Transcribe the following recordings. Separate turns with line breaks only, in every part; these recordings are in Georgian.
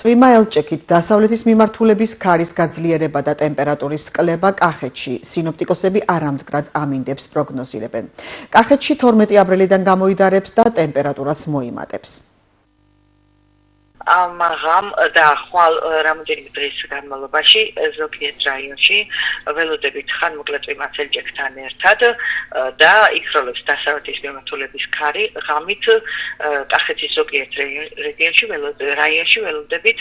წვიმა ელჭექით დასავლეთის მიმართულების ქარის გაძლიერება და ტემპერატურის კლება კახეთში. სინოპტიკოსები არამდგრად ამინდებს პროგნოზირებენ. კახეთში 12 აპრილიდან გამოიდარებს და ტემპერატურაც მოიმატებს.
მაგრამ და ხვალ რამდენიმე დღის განმავლობაში ზოგიერთ რაიონში ველოდებით ხანმოკლე წვიმას ელჭექთან ერთად და იქროლებს დასავლეთის მიმართულების ქარი ღამით კახეთის ზოგიერთ რაიონში ველოდებით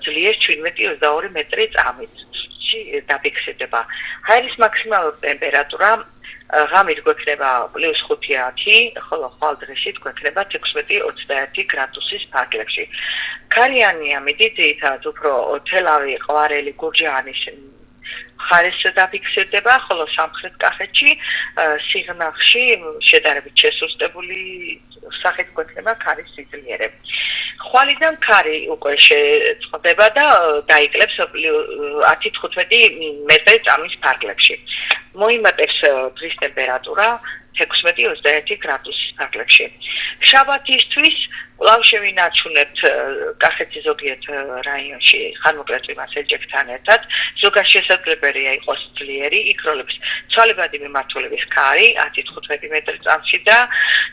ძლიერ 17-22 მეტრი წამით დაფიქსირდება. ჰაერის მაქსიმალური ტემპერატურა ღამით გვექნება +5-10, ხოლო ხვალ დღეში გვექნება 16-21 გრადუსის ფარგლებში. ქარიანი ამით ძირითადად უფრო თელავი, ყვარელი, გურჯაანის მხარეს დაფიქსირდება, ხოლო სამხრეთ კახეთში სიღნაღში შედარებით შესუსტებული სახით გვექნება ქარის სიძლიერე. ხვალიდან ქარი უკვე შეწყდება და დაიკლებს 10-15 მეტრი წამის ფარგლებში. მოიმატებს დღის ტემპერატურა 16-21 გრადუსის ფარგლებში. შაბათისთვის კვლავ შევინარჩუნებთ კახეთის ზოგიერთ რაიონში ხანმოკლე წვიმას ელჭექთან ერთად. ზოგადად შესაძლებელია იყოს ძლიერი, იქროლებს ცვალებადი მიმართულების ქარი 10-15 მეტრი წამში და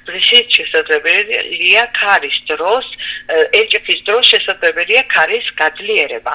დღეშიც შესაძლებელია ქარის დროს, ელჭექის დროს შესაძლებელია ქარის გაძლიერება.